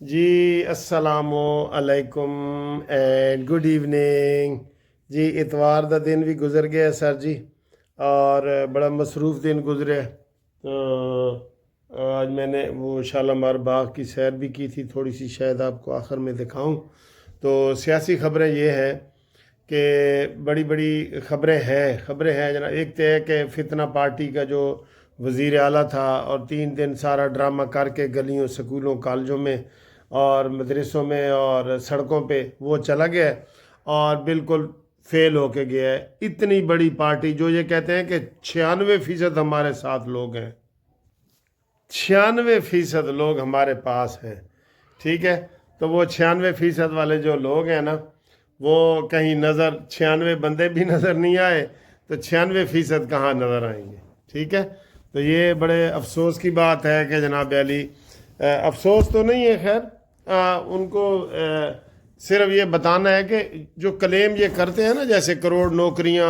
جی السلام علیکم and good evening جی اتوار دا دن بھی گزر گیا سر جی اور بڑا مصروف دن گزرے تو آج میں نے وہ شالمار باغ کی سیر بھی کی تھی تھوڑی سی شاید آپ کو آخر میں دکھاؤں تو سیاسی خبریں یہ ہیں کہ بڑی بڑی خبریں ہیں جناب ایک تو ہے کہ فتنہ پارٹی کا جو وزیر اعلیٰ تھا اور 3 دن سارا ڈرامہ کر کے گلیوں سکولوں کالجوں میں اور مدرسوں میں اور سڑکوں پہ وہ چلا گیا ہے اور بالکل فیل ہو کے گیا ہے۔ اتنی بڑی پارٹی جو یہ کہتے ہیں کہ 96% ہمارے ساتھ لوگ ہیں، 96% لوگ ہمارے پاس ہیں، ٹھیک ہے، تو وہ 96% والے جو لوگ ہیں نا وہ کہیں نظر 96 بندے بھی نظر نہیں آئے تو 96% کہاں نظر آئیں گے، ٹھیک ہے۔ تو یہ بڑے افسوس کی بات ہے کہ جناب علی افسوس تو نہیں ہے خیر ان کو صرف یہ بتانا ہے کہ جو کلیم یہ کرتے ہیں نا جیسے کروڑ نوکریاں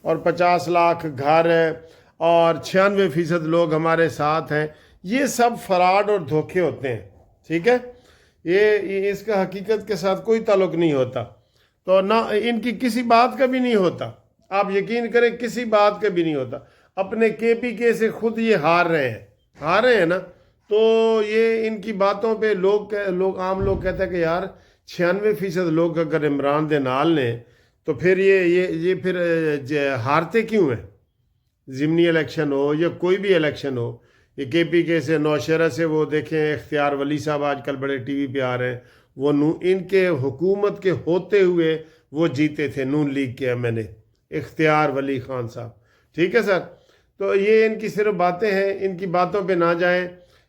اور 50 لاکھ گھر اور 96% لوگ ہمارے ساتھ ہیں، یہ سب فراڈ اور دھوکے ہوتے ہیں، ٹھیک ہے، یہ اس کا حقیقت کے ساتھ کوئی تعلق نہیں ہوتا، تو نہ ان کی کسی بات کا بھی نہیں ہوتا، آپ یقین کریں کسی بات کا بھی نہیں ہوتا۔ اپنے KPK سے خود یہ ہار رہے ہیں نا، تو یہ ان کی باتوں پہ عام لوگ کہتے ہیں کہ یار 96% لوگ اگر عمران دے نال نے تو پھر یہ پھر ہارتے کیوں ہیں؟ ضمنی الیکشن ہو یا کوئی بھی الیکشن ہو، یہ KPK سے نوشہرہ سے وہ دیکھیں اختیار ولی صاحب آج کل بڑے ٹی وی پہ آ رہے ہیں، وہ ان کے حکومت کے ہوتے ہوئے وہ جیتے تھے نون لیگ کے MLA اختیار ولی خان صاحب، ٹھیک ہے سر۔ تو یہ ان کی صرف باتیں ہیں، ان کی باتوں پہ نہ جائیں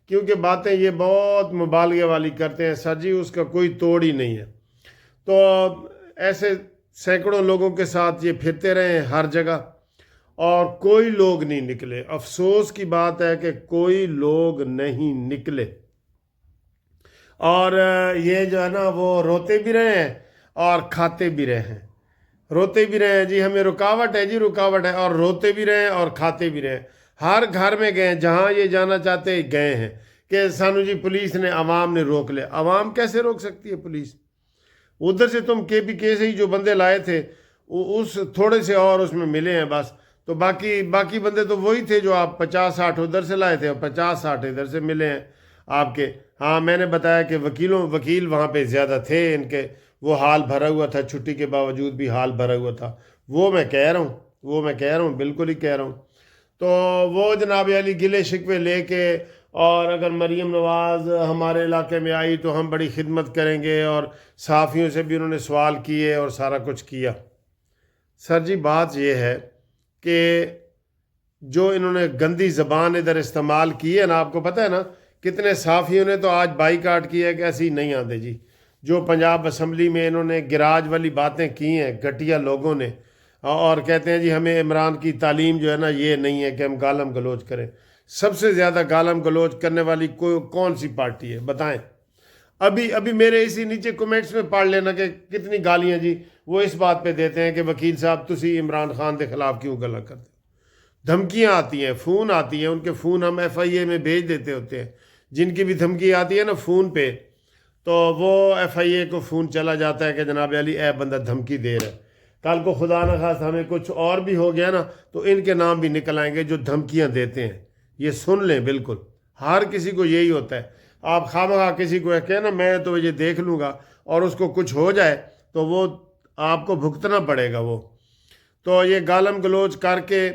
کیونکہ باتیں یہ بہت مبالغے والی کرتے ہیں سر جی، اس کا کوئی توڑ ہی نہیں ہے۔ تو ایسے سینکڑوں لوگوں کے ساتھ یہ پھرتے رہے ہیں ہر جگہ اور کوئی لوگ نہیں نکلے، افسوس کی بات ہے کہ کوئی لوگ نہیں نکلے، اور یہ جو ہے نا وہ روتے بھی رہے ہیں اور کھاتے بھی رہے ہیں، روتے بھی رہے ہیں جی ہمیں رکاوٹ ہے جی رکاوٹ ہے، اور روتے بھی رہے ہیں اور کھاتے بھی رہے ہیں، ہر گھر میں گئے جہاں یہ جانا چاہتے گئے ہیں کہ سانو جی پولیس نے عوام نے روک لیا۔ عوام کیسے روک سکتی ہے پولیس؟ ادھر سے تم KPK سے ہی جو بندے لائے تھے اس تھوڑے سے اور اس میں ملے ہیں بس، تو باقی بندے تو وہی تھے جو آپ 50-60 ادھر سے لائے تھے اور 50-60 ادھر سے ملے ہیں آپ کے۔ ہاں میں نے بتایا کہ وکیل وہاں پہ زیادہ تھے ان کے، وہ حال بھرا ہوا تھا، چھٹی کے باوجود بھی حال بھرا ہوا تھا، وہ میں کہہ رہا ہوں بالکل ہی کہہ رہا ہوں۔ تو وہ جناب علی گلے شکوے لے کے اور اگر مریم نواز ہمارے علاقے میں آئی تو ہم بڑی خدمت کریں گے، اور صحافیوں سے بھی انہوں نے سوال کیے اور سارا کچھ کیا۔ سر جی بات یہ ہے کہ جو انہوں نے گندی زبان ادھر استعمال کی ہے نا، آپ کو پتہ ہے نا کتنے صحافیوں نے تو آج بائی کاٹ کیا ہے کہ ایسے ہی نہیں آتے جی، جو پنجاب اسمبلی میں انہوں نے گراج والی باتیں کی ہیں گھٹیا لوگوں نے، اور کہتے ہیں جی ہمیں عمران کی تعلیم جو ہے نا یہ نہیں ہے کہ ہم گالم گلوچ کریں۔ سب سے زیادہ گالم گلوچ کرنے والی کون سی پارٹی ہے بتائیں؟ ابھی میرے اسی نیچے کمنٹس میں پڑھ لینا کہ کتنی گالیاں جی وہ اس بات پہ دیتے ہیں کہ وکیل صاحب تسی عمران خان کے خلاف کیوں گلا کرتے، دھمکیاں آتی ہیں، فون آتی ہیں، ان کے فون ہم FIA میں بھیج دیتے ہوتے ہیں، جن کی بھی دھمکی آتی ہے نا فون پہ تو وہ FIA کو فون چلا جاتا ہے کہ جناب علی اے بندہ دھمکی دے رہا ہے، کل کو خدا نہ خواستہ ہمیں کچھ اور بھی ہو گیا نا تو ان کے نام بھی نکل آئیں گے جو دھمکیاں دیتے ہیں، یہ سن لیں بالکل، ہر کسی کو یہی ہوتا ہے، آپ خواہ کسی کو کہے نا میں تو یہ دیکھ لوں گا اور اس کو کچھ ہو جائے تو وہ آپ کو بھگتنا پڑے گا وہ، تو یہ گالم گلوچ کر کے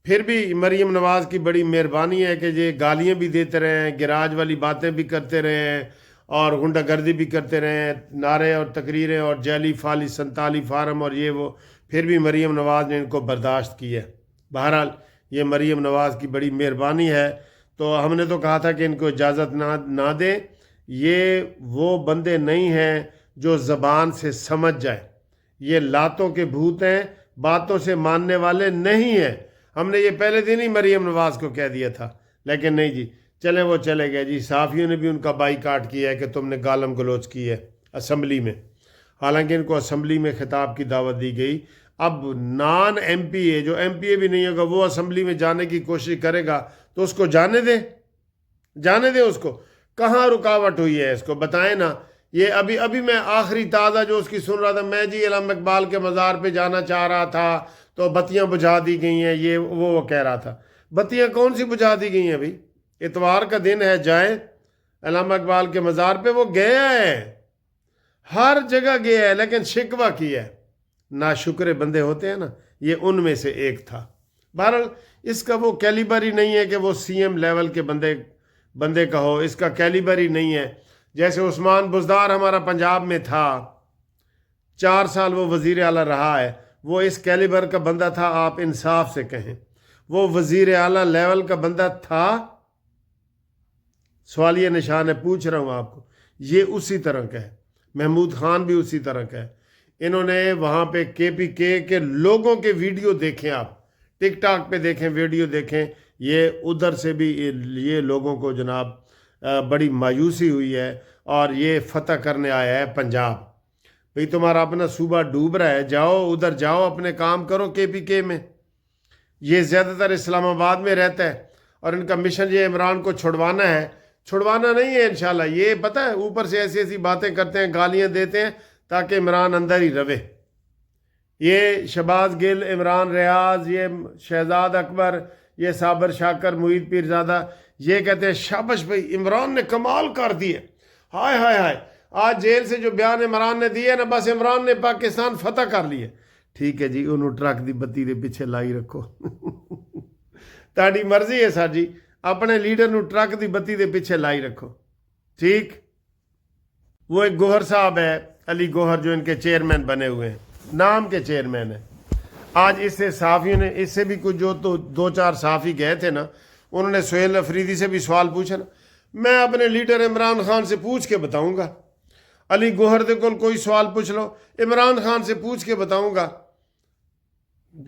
پھر بھی مریم نواز کی بڑی مہربانی ہے کہ یہ گالیاں بھی دیتے رہے ہیں، گراج والی باتیں بھی کرتے رہے ہیں اور غنڈہ گردی بھی کرتے رہے ہیں، نعرے اور تقریریں اور جعلی فالی 47 فارم اور یہ وہ، پھر بھی مریم نواز نے ان کو برداشت کی ہے۔ بہرحال یہ مریم نواز کی بڑی مہربانی ہے، تو ہم نے تو کہا تھا کہ ان کو اجازت نہ دیں، یہ وہ بندے نہیں ہیں جو زبان سے سمجھ جائے، یہ لاتوں کے بھوت ہیں، باتوں سے ماننے والے نہیں ہیں۔ ہم نے یہ پہلے دن ہی مریم نواز کو کہہ دیا تھا، لیکن نہیں جی چلے وہ چلے گئے جی، صحافیوں نے بھی ان کا بائی کاٹ کیا ہے کہ تم نے گالم گلوچ کی ہے اسمبلی میں، حالانکہ ان کو اسمبلی میں خطاب کی دعوت دی گئی۔ اب نان MPA جو MPA بھی نہیں ہوگا وہ اسمبلی میں جانے کی کوشش کرے گا تو اس کو جانے دیں اس کو، کہاں رکاوٹ ہوئی ہے اس کو بتائیں نا. یہ ابھی میں آخری تازہ جو اس کی سن رہا تھا، میں جی علامہ اقبال کے مزار پہ جانا چاہ رہا تھا تو بتیاں بجھا دی گئی ہیں، یہ وہ کہہ رہا تھا. بتیاں کون سی بجھا دی گئی ہیں بھائی؟ اتوار کا دن ہے، جائیں علامہ اقبال کے مزار پہ. وہ گیا ہے، ہر جگہ گیا ہے، لیکن شکوہ کیا ہے. ناشکر بندے ہوتے ہیں نا، یہ ان میں سے ایک تھا. بہرحال اس کا وہ کیلیبر ہی نہیں ہے کہ وہ سی ایم لیول کے بندے کا ہو. اس کا کیلیبر ہی نہیں ہے. جیسے عثمان بزدار ہمارا پنجاب میں تھا، 4 سال وہ وزیر اعلیٰ رہا ہے، وہ اس کیلیبر کا بندہ تھا؟ آپ انصاف سے کہیں وہ وزیر اعلیٰ لیول کا بندہ تھا؟ سوالیہ نشان ہے، پوچھ رہا ہوں آپ کو. یہ اسی طرح کا ہے. محمود خان بھی اسی طرح کا ہے. انہوں نے وہاں پہ KPK کے لوگوں کے ویڈیو دیکھیں، آپ ٹک ٹاک پہ دیکھیں، ویڈیو دیکھیں. یہ ادھر سے بھی یہ لوگوں کو جناب بڑی مایوسی ہوئی ہے، اور یہ فتح کرنے آیا ہے پنجاب. بھئی تمہارا اپنا صوبہ ڈوب رہا ہے، جاؤ ادھر جاؤ، اپنے کام کرو. KPK میں یہ زیادہ تر اسلام آباد میں رہتا ہے، اور ان کا مشن یہ عمران کو چھڑوانا ہے. چھڑوانا نہیں ہے انشاءاللہ. یہ پتہ ہے اوپر سے ایسی ایسی باتیں کرتے ہیں، گالیاں دیتے ہیں تاکہ عمران اندر ہی رہے. یہ شہباز گل، عمران ریاض، یہ شہزاد اکبر، یہ صابر شاکر، معید پیرزادہ، یہ کہتے ہیں شابش بھائی عمران نے کمال کر دیے، ہائے ہائے ہائے. آج جیل سے جو بیان عمران نے دیے نا، بس عمران نے پاکستان فتح کر لیے. ٹھیک ہے جی، انہوں ٹرک دی بتی دے پیچھے لائی رکھو. تاڑی مرضی ہے سر جی، اپنے لیڈر نو ٹرک دی بتی دے پیچھے لائی رکھو. ٹھیک. وہ ایک گوہر صاحب ہے، علی گوہر، جو ان کے چیئرمین بنے ہوئے ہیں، نام کے چیئرمین ہیں. آج اس سے صحافیوں نے، اس سے بھی کچھ جو تو 2-4 صحافی گئے تھے نا، انہوں نے سہیل افریدی سے بھی سوال پوچھا نا. میں اپنے لیڈر عمران خان سے پوچھ کے بتاؤں گا. علی گوہر دے کول کوئی سوال پوچھ لو، عمران خان سے پوچھ کے بتاؤں گا.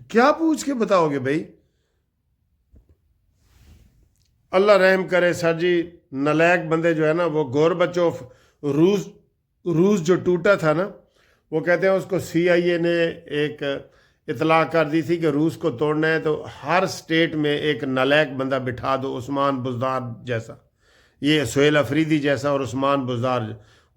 کیا پوچھ کے بتاؤ گے بھائی؟ اللہ رحم کرے سر جی. نلیک بندے جو ہے نا، وہ گوربچوف، روس جو ٹوٹا تھا نا، وہ کہتے ہیں اس کو CIA نے ایک اطلاع کر دی تھی کہ روس کو توڑنا ہے تو ہر سٹیٹ میں ایک نلیک بندہ بٹھا دو، عثمان بزدار جیسا، یہ سہیل افریدی جیسا اور عثمان بزدار،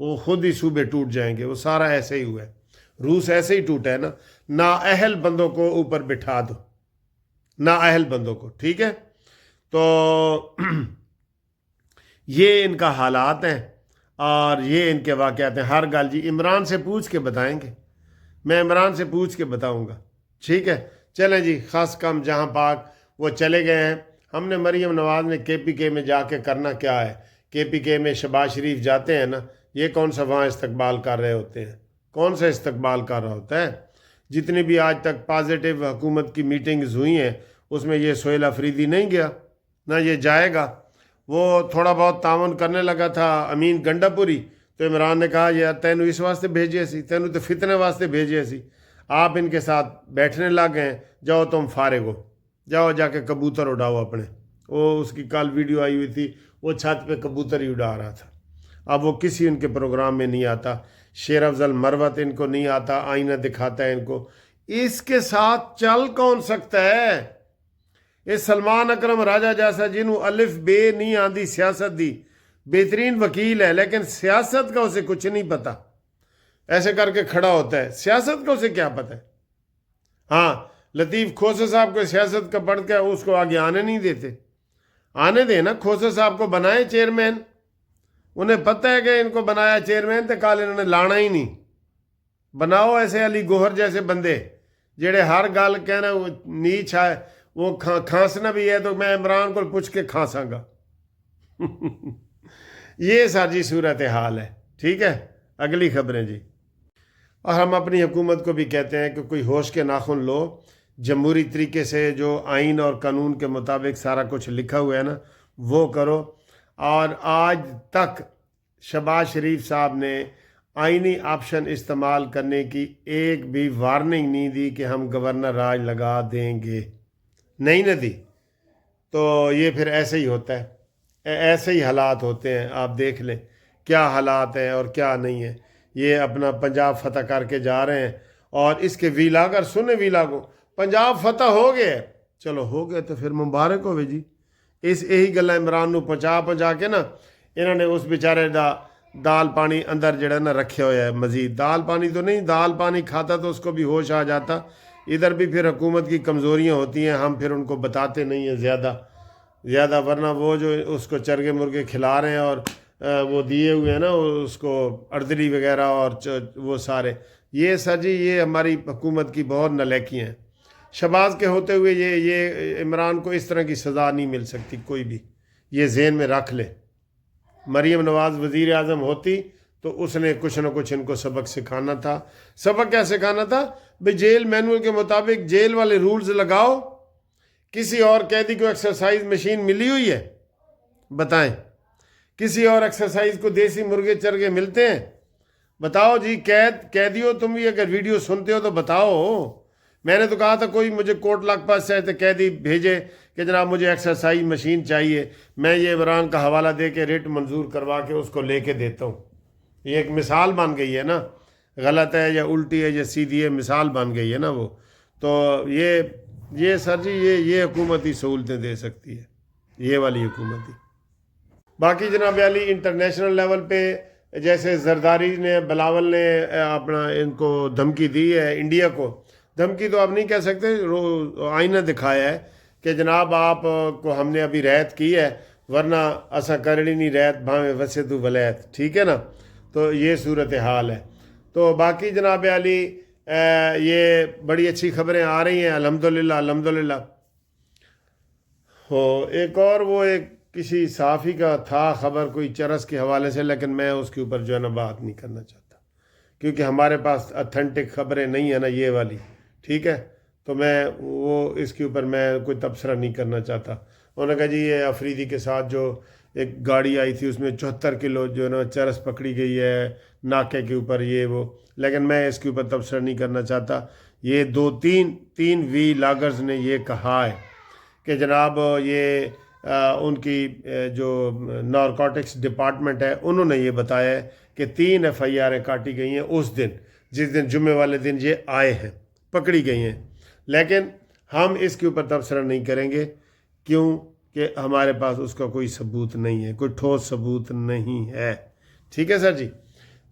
وہ خود ہی صوبے ٹوٹ جائیں گے. وہ سارا ایسے ہی ہوا ہے. روس ایسے ہی ٹوٹا ہے نا. نااہل بندوں کو اوپر بٹھا دو، نااہل بندوں کو. ٹھیک ہے. تو یہ ان کا حالات ہیں اور یہ ان کے واقعات ہیں. ہر گل جی عمران سے پوچھ کے بتائیں گے، میں عمران سے پوچھ کے بتاؤں گا. ٹھیک ہے. چلیں جی، خاص کم جہاں پاک وہ چلے گئے ہیں. ہم نے مریم نواز نے KPK میں جا کے کرنا کیا ہے؟ KPK میں شہباز شریف جاتے ہیں نا، یہ کون سا وہاں استقبال کر رہے ہوتے ہیں؟ کون سا استقبال کر رہا ہوتا ہے؟ جتنی بھی آج تک پازیٹیو حکومت کی میٹنگز ہوئی ہیں، اس میں یہ سہیل افریدی نہیں گیا، نہ یہ جائے گا. وہ تھوڑا بہت تعاون کرنے لگا تھا امین گنڈا پوری، تو عمران نے کہا یار تینوں اس واسطے بھیجے سی، تینوں تو فتنے واسطے بھیجے سی. آپ ان کے ساتھ بیٹھنے لگ گئے، جاؤ تم فارغ ہو، جاؤ جا کے کبوتر اڑاؤ اپنے. وہ اس کی کل ویڈیو آئی ہوئی تھی، وہ چھت پہ کبوتر ہی اڑا رہا تھا. اب وہ کسی ان کے پروگرام میں نہیں آتا. شیر افضل مروت ان کو نہیں آتا، آئینہ دکھاتا ہے ان کو. اس کے ساتھ چل کون سکتا ہے؟ یہ سلمان اکرم راجہ جیسا جنہوں الف بے نہیں آندی سیاست دی، بہترین وکیل ہے، لیکن سیاست کا اسے کچھ نہیں پتا. ایسے کر کے کھڑا ہوتا ہے، سیاست کا اسے کیا پتا ہے؟ ہاں، لطیف کھوسے صاحب کو سیاست کا پڑھ کے اس کو آگے آنے نہیں دیتے. آنے دیں نا، کھوسے صاحب کو بنائے چیئرمین. انہیں پتہ ہے کہ ان کو بنایا چیئرمین تو کال انہوں نے لانا ہی نہیں. بناؤ ایسے علی گوہر جیسے بندے جڑے ہر گل کہنا نیچ ہے. وہ کھانسنا بھی ہے تو میں عمران کو پوچھ کے کھانساں گا. یہ سر جی صورت حال ہے. ٹھیک ہے. اگلی خبریں جی. اور ہم اپنی حکومت کو بھی کہتے ہیں کہ کوئی ہوش کے ناخن لو، جمہوری طریقے سے جو آئین اور قانون کے مطابق سارا کچھ لکھا ہوا ہے نا وہ کرو. اور آج تک شہباز شریف صاحب نے آئینی آپشن استعمال کرنے کی ایک بھی وارننگ نہیں دی کہ ہم گورنر راج لگا دیں گے، نہیں نہ دی. تو یہ پھر ایسے ہی ہوتا ہے، ایسے ہی حالات ہوتے ہیں. آپ دیکھ لیں کیا حالات ہیں اور کیا نہیں ہے. یہ اپنا پنجاب فتح کر کے جا رہے ہیں، اور اس کے ویلاگر سنیں ویلاگوں، پنجاب فتح ہو گئے. چلو ہو گئے تو پھر مبارک ہوئے جی. اس یہی گلا عمران نو پہنچا کے نا انہوں نے اس بیچارے دا دال پانی اندر جڑا نا رکھے ہوا ہے مزید، دال پانی تو نہیں، دال پانی کھاتا تو اس کو بھی ہوش آ جاتا۔ ادھر بھی پھر حکومت کی کمزوریاں ہوتی ہیں، ہم پھر ان کو بتاتے نہیں ہیں زیادہ، ورنہ وہ جو اس کو چرگے مرغے کھلا رہے ہیں اور وہ دیے ہوئے ہیں نا اس کو اردری وغیرہ اور وہ سارے، یہ سر جی یہ ہماری حکومت کی بہت نالیکیاں ہیں۔ شہباز کے ہوتے ہوئے یہ عمران کو اس طرح کی سزا نہیں مل سکتی کوئی بھی، یہ ذہن میں رکھ لے۔ مریم نواز وزیر اعظم ہوتی تو اس نے کچھ نہ کچھ ان کو سبق سکھانا تھا۔ سبق کیا سکھانا تھا؟ بھئی جیل مینول کے مطابق جیل والے رولز لگاؤ۔ کسی اور قیدی کو ایکسرسائز مشین ملی ہوئی ہے؟ بتائیں۔ کسی اور ایکسرسائز کو دیسی مرغے چرگے ملتے ہیں؟ بتاؤ جی۔ قیدیوں تم بھی اگر ویڈیو سنتے ہو تو بتاؤ۔ میں نے تو کہا تھا کوئی مجھے کوٹ لاکھ پاس سے قیدی بھیجے کہ جناب مجھے ایکسرسائز مشین چاہیے، میں یہ عمران کا حوالہ دے کے ریٹ منظور کروا کے اس کو لے کے دیتا ہوں۔ یہ ایک مثال بن گئی ہے نا، غلط ہے یا الٹی ہے یا سیدھی ہے، مثال بن گئی ہے نا وہ۔ تو یہ سر جی یہ حکومتی سہولتیں دے سکتی ہے، یہ والی حکومتی۔ باقی جناب علی انٹرنیشنل لیول پہ جیسے زرداری نے، بلاول نے اپنا ان کو دھمکی دی ہے، انڈیا کو دھمکی تو آپ نہیں کہہ سکتے، آئینہ دکھایا ہے کہ جناب آپ کو ہم نے ابھی رعایت کی ہے ورنہ اساں کرڑی نہیں رعایت بھاویں وسے تو ولیت، ٹھیک ہے نا۔ تو یہ صورتحال ہے۔ تو باقی جناب علی یہ بڑی اچھی خبریں آ رہی ہیں الحمدللہ۔ ایک اور وہ ایک کسی صحافی کا تھا خبر کوئی چرس کے حوالے سے، لیکن میں اس کے اوپر جو ہے نا بات نہیں کرنا چاہتا کیونکہ ہمارے پاس اتھینٹک خبریں نہیں ہیں نا یہ والی، ٹھیک ہے۔ تو میں وہ اس کے اوپر میں کوئی تبصرہ نہیں کرنا چاہتا۔ انہوں نے کہا جی یہ افریدی کے ساتھ جو ایک گاڑی آئی تھی اس میں 74 کلو جو ہے نا چرس پکڑی گئی ہے ناکے کے اوپر، یہ وہ، لیکن میں اس کے اوپر تبصرہ نہیں کرنا چاہتا۔ یہ تین وی لاگرز نے یہ کہا ہے کہ جناب یہ ان کی جو نارکوٹکس ڈپارٹمنٹ ہے انہوں نے یہ بتایا ہے کہ 3 FIR کاٹی گئی ہیں اس دن جس دن جمعے والے دن یہ آئے ہیں، پکڑی گئی ہیں، لیکن ہم اس کے اوپر تبصرہ نہیں کریں گے کیوں کہ ہمارے پاس اس کا کوئی ثبوت نہیں ہے، کوئی ٹھوس ثبوت نہیں ہے، ٹھیک ہے سر جی۔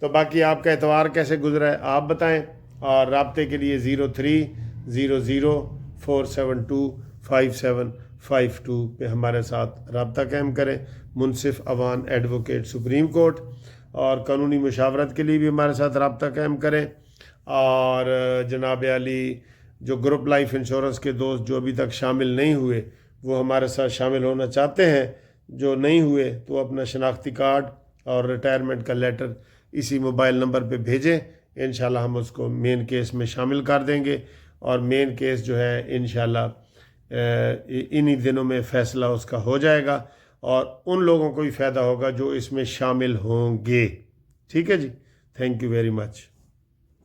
تو باقی آپ کا اتوار کیسے گزرا ہے آپ بتائیں، اور رابطے کے لیے 0300472572 پہ ہمارے ساتھ رابطہ قائم کریں۔ منصف اوان ایڈوکیٹ سپریم کورٹ، اور قانونی مشاورت کے لیے بھی ہمارے ساتھ رابطہ قائم کریں۔ اور جناب علی جو گروپ لائف انشورنس کے دوست جو ابھی تک شامل نہیں ہوئے وہ ہمارے ساتھ شامل ہونا چاہتے ہیں، جو نہیں ہوئے تو اپنا شناختی کارڈ اور ریٹائرمنٹ کا لیٹر اسی موبائل نمبر پہ بھیجیں، انشاءاللہ ہم اس کو مین کیس میں شامل کر دیں گے، اور مین کیس جو ہے انشاءاللہ انہی دنوں میں فیصلہ اس کا ہو جائے گا، اور ان لوگوں کو ہی فائدہ ہوگا جو اس میں شامل ہوں گے، ٹھیک ہے جی۔ Thank you very much.